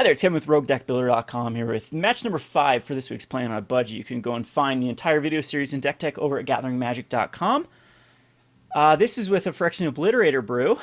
Hi there, it's Kevin with RogueDeckBuilder.com here with match number 5 for this week's Playing on a Budget. You can go and find the entire video series in Deck Tech over at GatheringMagic.com. This is with a Phyrexian Obliterator brew.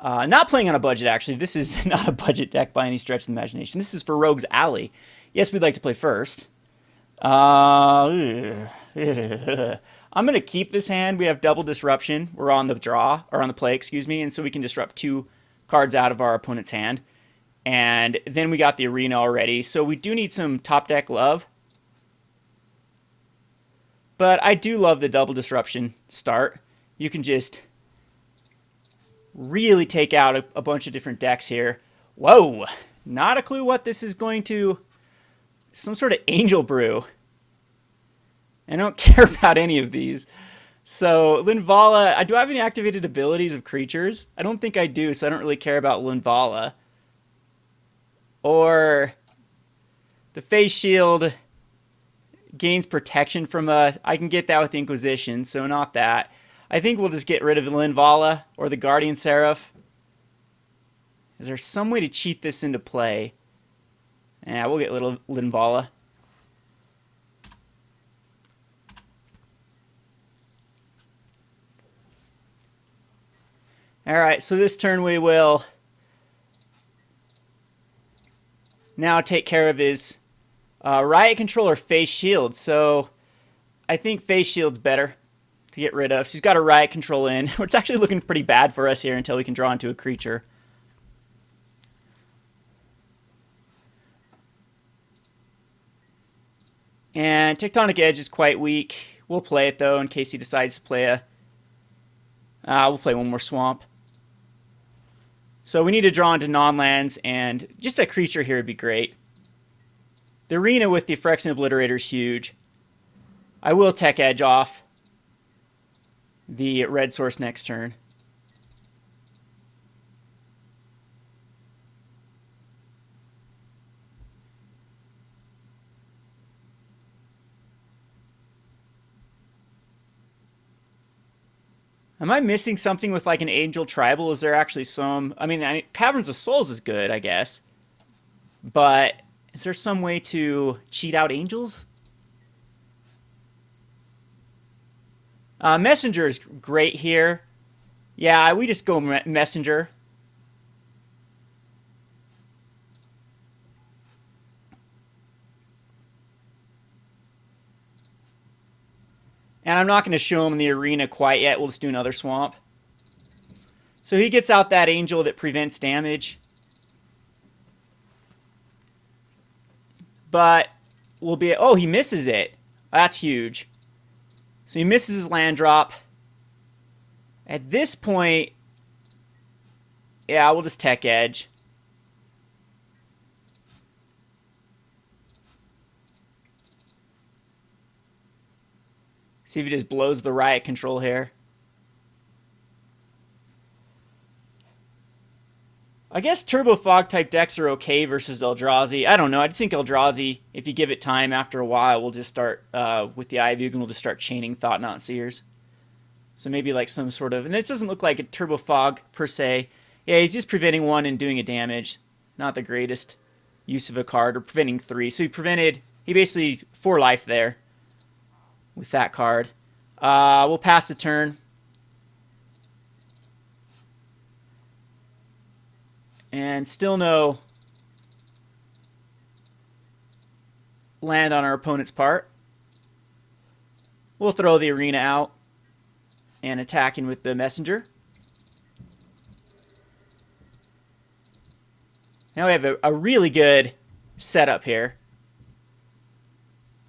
Not playing on a budget, actually. This is not a budget deck by any stretch of the imagination. This is for Rogue's Alley. Yes, we'd like to play first. I'm going to keep this hand. We have double disruption. We're on the draw, or on the play, excuse me, and so we can disrupt 2 cards out of our opponent's hand. And then we got the arena already, so we do need some top deck love. But I do love the double disruption start. You can just really take out a bunch of different decks here. Whoa! Not a clue what this is going to... Some sort of angel brew. I don't care about any of these. So, Linvala, do I have any activated abilities of creatures? I don't think I do, so I don't really care about Linvala. Or the face shield gains protection from I can get that with the Inquisition, so not that. I think we'll just get rid of Linvala or the Guardian Seraph. Is there some way to cheat this into play? Yeah, we'll get little Linvala. Alright, so this turn we will now take care of his Riot Control or Face Shield. So I think Face Shield's better to get rid of. She's got a Riot Control in. It's actually looking pretty bad for us here until we can draw into a creature. And Tectonic Edge is quite weak. We'll play it though in case he decides to play a... we'll play one more Swamp. So we need to draw into non-lands, and just a creature here would be great. The arena with the Phyrexian Obliterator is huge. I will Tech Edge off the red source next turn. Am I missing something with like an Angel Tribal? Is there actually some... I mean, Caverns of Souls is good, I guess. But is there some way to cheat out Angels? Messenger is great here. Yeah, we just go Messenger. And I'm not going to show him in the arena quite yet. We'll just do another Swamp. So he gets out that Angel that prevents damage. But we'll be... Oh, he misses it. That's huge. So he misses his land drop. At this point... Yeah, we'll just Tech Edge. See if he just blows the Riot Control here. I guess Turbo Fog type decks are okay versus Eldrazi. I don't know. I think Eldrazi, if you give it time after a while, will just start, with the Eye of Ugin, we'll just start chaining Thought-Knot Seers. So maybe like some sort of... And this doesn't look like a Turbo Fog per se. Yeah, he's just preventing 1 and doing a damage. Not the greatest use of a card, or preventing 3. So he basically 4 life there with that card. We'll pass the turn. And still no land on our opponent's part. We'll throw the arena out and attack in with the Messenger. Now we have a really good setup here.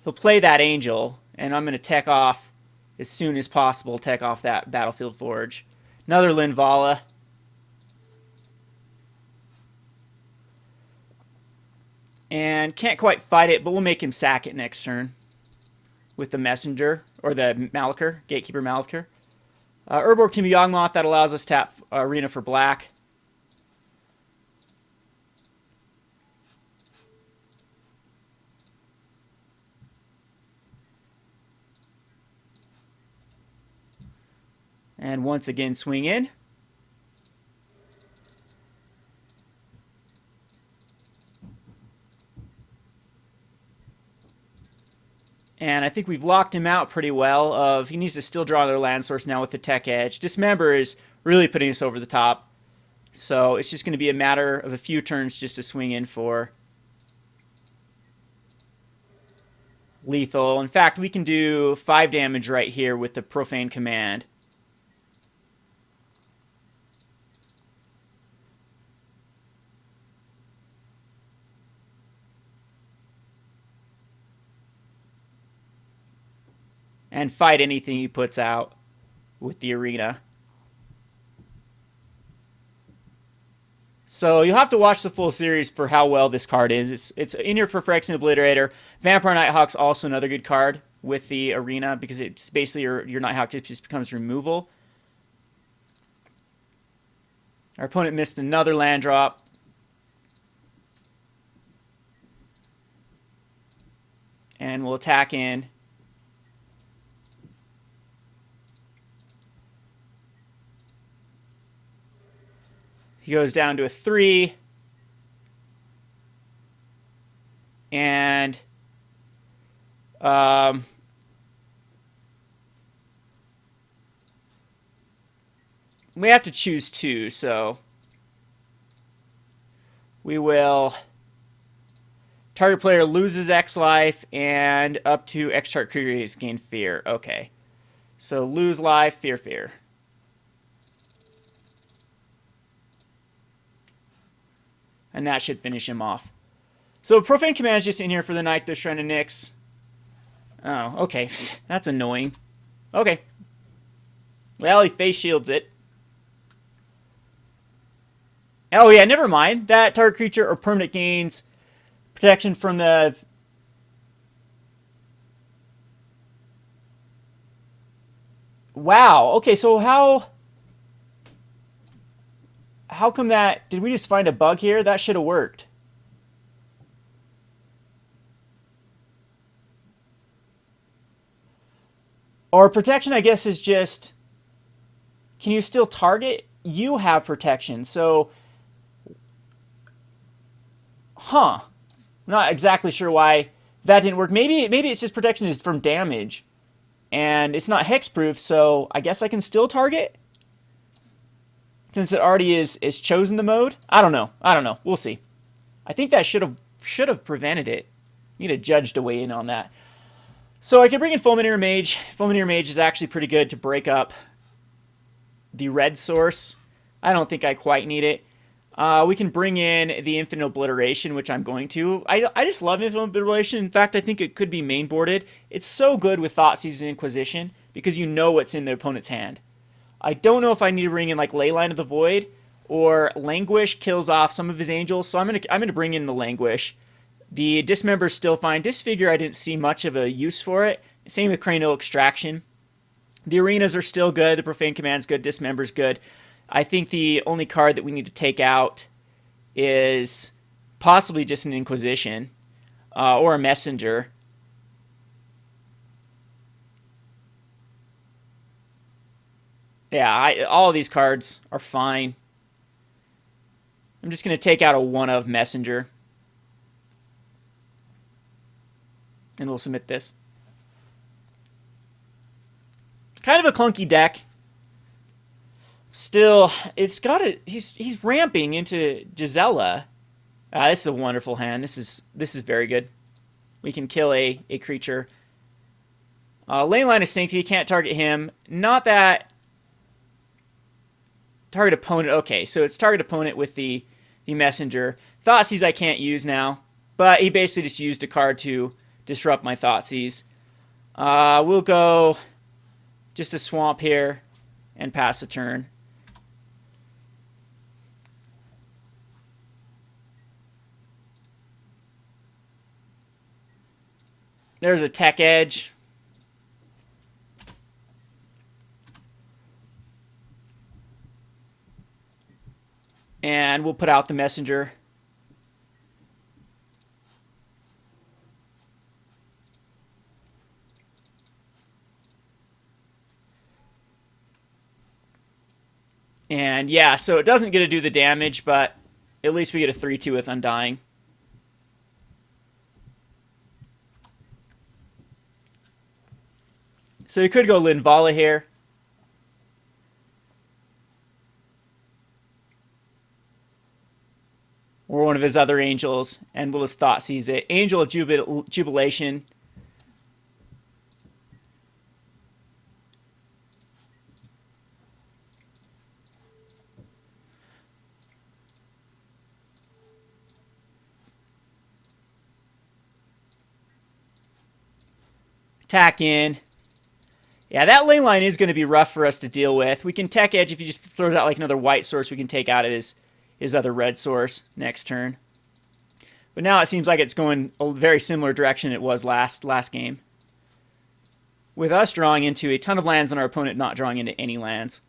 He'll play that Angel, and I'm going to tech off as soon as possible, tech off that Battlefield Forge. Another Linvala. And can't quite fight it, but we'll make him sack it next turn with the Messenger, or the Malakir, Gatekeeper Malakir. Urborg Team Yawgmoth, that allows us to tap Arena for black. And once again, swing in. And I think we've locked him out pretty well. He needs to still draw another land source now with the Tech Edge. Dismember is really putting us over the top. So it's just going to be a matter of a few turns just to swing in for lethal. In fact, we can do 5 damage right here with the Profane Command. And fight anything he puts out with the Arena. So you'll have to watch the full series for how well this card is. It's in here for Phyrexian Obliterator. Vampire Nighthawk's also another good card with the Arena because it's basically your Nighthawk just becomes removal. Our opponent missed another land drop. And we'll attack in. He goes down to a 3. And we have to choose 2, so we will target player loses X life and up to X target creature has gained fear. Okay. So lose life, fear, fear. And that should finish him off. So Profane Command is just in here for the Nykthos trying to nix. Oh, okay. That's annoying. Okay. Well, he face shields it. Oh yeah, never mind. That target creature or permanent gains protection from the... Wow. Okay, so how come that... Did we just find a bug here? That should have worked. Or protection, I guess, is just... Can you still target? You have protection, so... Huh. I'm not exactly sure why that didn't work. Maybe it's just protection is from damage. And it's not hexproof, so I guess I can still target? Since it already is chosen the mode? I don't know. We'll see. I think that should have prevented it. Need a judge to weigh in on that. So I can bring in Fulminator Mage. Fulminator Mage is actually pretty good to break up the red source. I don't think I quite need it. We can bring in the Infinite Obliteration, which I'm going to. I just love Infinite Obliteration. In fact, I think it could be mainboarded. It's so good with Thoughtseize and Inquisition because you know what's in the opponent's hand. I don't know if I need to bring in like Leyline of the Void or Languish kills off some of his angels, so I'm gonna bring in the Languish. The Dismember is still fine. Disfigure, I didn't see much of a use for it. Same with Cranial Extraction. The Arenas are still good. The Profane Command's good. Dismember's good. I think the only card that we need to take out is possibly just an Inquisition or a Messenger. Yeah, all of these cards are fine. I'm just going to take out a one of Messenger. And we'll submit this. Kind of a clunky deck. Still, it's got a... He's ramping into Gisela. This is a wonderful hand. This is very good. We can kill a creature. Leyline of Sanctity, can't target him. Not that... Target opponent. Okay, so it's target opponent with the Messenger. Thoughtseize I can't use now. But he basically just used a card to disrupt my Thoughtseize. We'll go just a swamp here and pass the turn. There's a Tech Edge. And we'll put out the Messenger. And yeah, so it doesn't get to do the damage, but at least we get a 3-2 with Undying. So he could go Linvala here. Or one of his other angels, and we'll just Thoughtseize it. Angel of Jubilation. Attack in. Yeah, that Leyline is going to be rough for us to deal with. We can Tech Edge if he just throws out like another white source we can take out of his other red source next turn. But now it seems like it's going a very similar direction it was last game. With us drawing into a ton of lands and our opponent not drawing into any lands.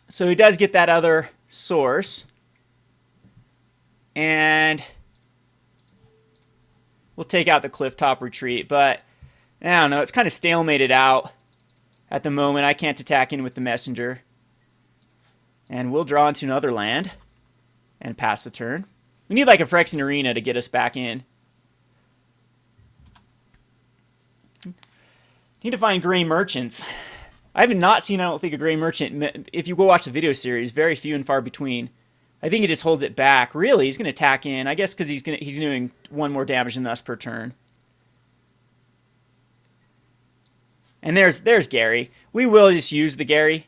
So he does get that other source. And we'll take out the Clifftop Retreat. But I don't know. It's kind of stalemated out at the moment. I can't attack in with the Messenger. And we'll draw into another land and pass the turn. We need like a Phyrexian Arena to get us back in. Need to find Gray Merchants. I have not seen, I don't think, a Gray Merchant. If you go watch the video series, very few and far between. I think he just holds it back. Really, he's going to attack in. I guess because he's doing one more damage than us per turn. And there's Gary. We will just use the Gary.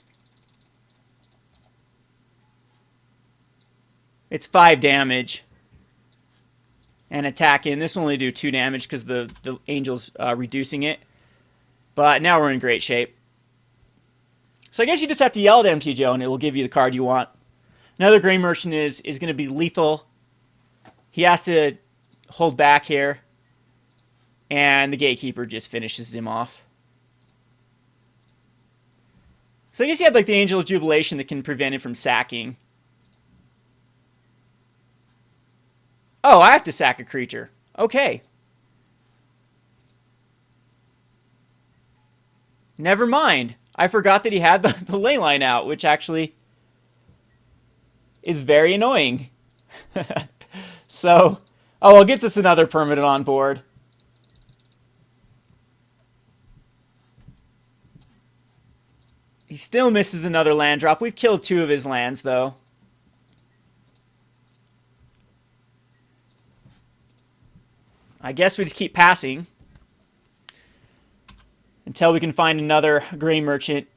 It's 5 damage. And attack in. This will only do 2 damage because the Angel's reducing it. But now we're in great shape. So I guess you just have to yell at MTGO and it will give you the card you want. Another Gray Merchant is going to be lethal. He has to hold back here. And the Gatekeeper just finishes him off. So I guess you had like the Angel of Jubilation that can prevent him from sacking. Oh, I have to sack a creature. Okay. Never mind. I forgot that he had the Leyline out, which actually is very annoying. So, oh, well, it gets us another permanent on board. He still misses another land drop. We've killed 2 of his lands, though. I guess we just keep passing until we can find another Gray Merchant.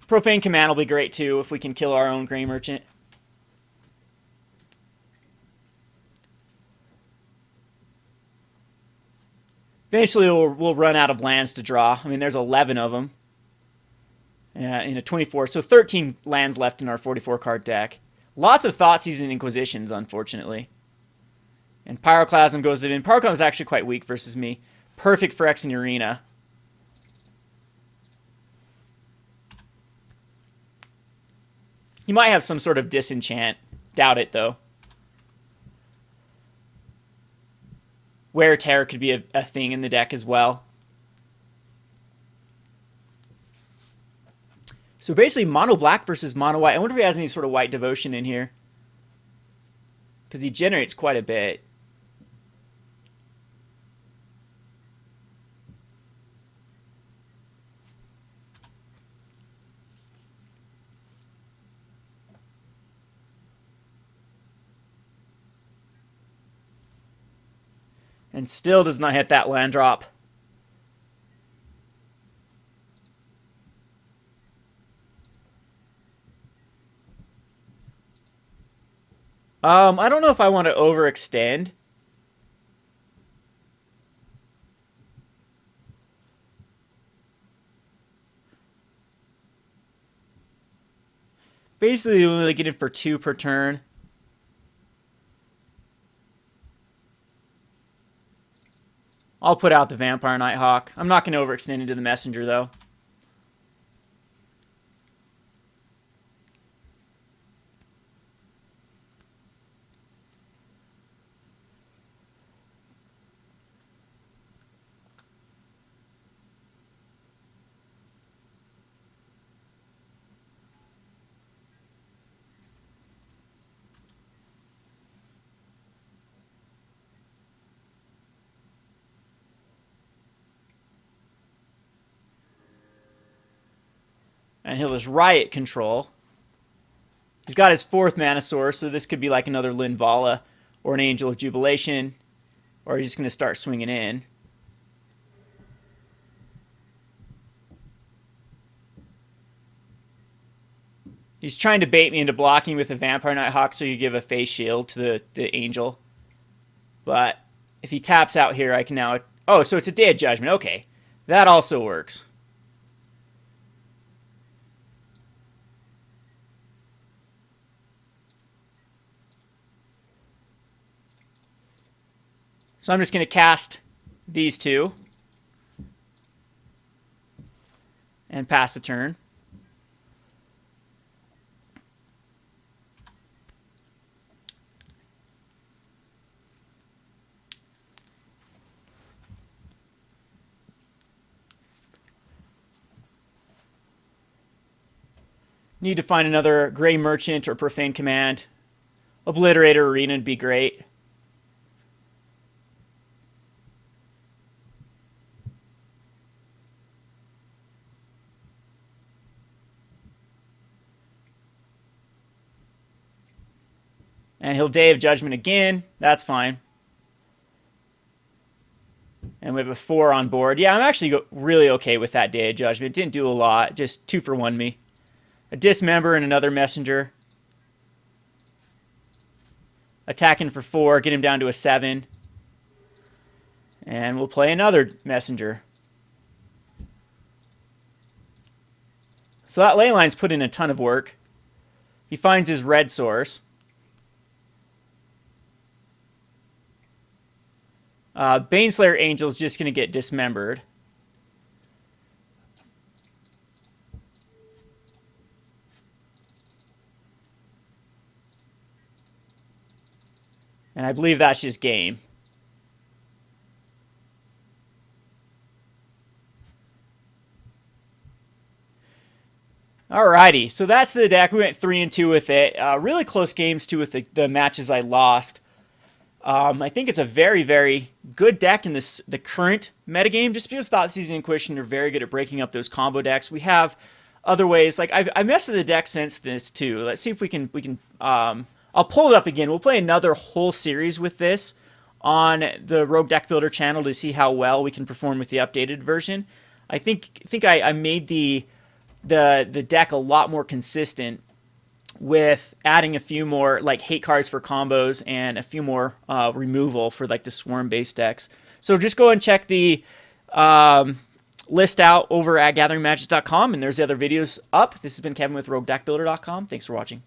Profane Command will be great, too, if we can kill our own Gray Merchant. Eventually, we'll run out of lands to draw. I mean, there's 11 of them in a 24. So 13 lands left in our 44-card deck. Lots of Thoughtseize and Inquisitions, unfortunately. And Pyroclasm goes to the bin. Pyroclasm is actually quite weak versus me. Perfect for Phyrexian Arena. He might have some sort of disenchant. Doubt it, though. Wear Terror could be a thing in the deck as well. So basically, mono black versus mono white. I wonder if he has any sort of white devotion in here. Because he generates quite a bit. And still does not hit that land drop. I don't know if I want to overextend. Basically, we only get it for 2 per turn. I'll put out the Vampire Nighthawk. I'm not going to overextend into the Messenger, though. And he'll just Riot Control. He's got his 4th mana source, so this could be like another Linvala or an Angel of Jubilation. Or he's just going to start swinging in. He's trying to bait me into blocking with a Vampire Nighthawk so you give a face shield to the Angel. But if he taps out here, I can now... Oh, so it's a Day of Judgment. Okay. That also works. So I'm just going to cast these two. And pass the turn. Need to find another Gray Merchant or Profane Command. Obliterator Arena would be great. And he'll Day of Judgment again. That's fine. And we have a 4 on board. Yeah, I'm actually really okay with that Day of Judgment. Didn't do a lot. Just 2 for 1 me. A Dismember and another Messenger. Attacking for 4. Get him down to a 7. And we'll play another Messenger. So that Leyline's put in a ton of work. He finds his red source. Baneslayer Angel is just going to get dismembered. And I believe that's just game. Alrighty, so that's the deck. We went 3-2 with it. Really close games too with the matches I lost. I think it's a very, very good deck in the current metagame, just because Thoughtseize and Inquisition are very good at breaking up those combo decks. We have other ways, like I messed with the deck since this too. Let's see if we can I'll pull it up again. We'll play another whole series with this on the Rogue Deck Builder channel to see how well we can perform with the updated version. I think I made the deck a lot more consistent with adding a few more like hate cards for combos and a few more removal for like the swarm based decks. So just go and check the list out over at gatheringmagic.com, and there's the other videos up. This has been Kevin with RogueDeckBuilder.com. Thanks for watching.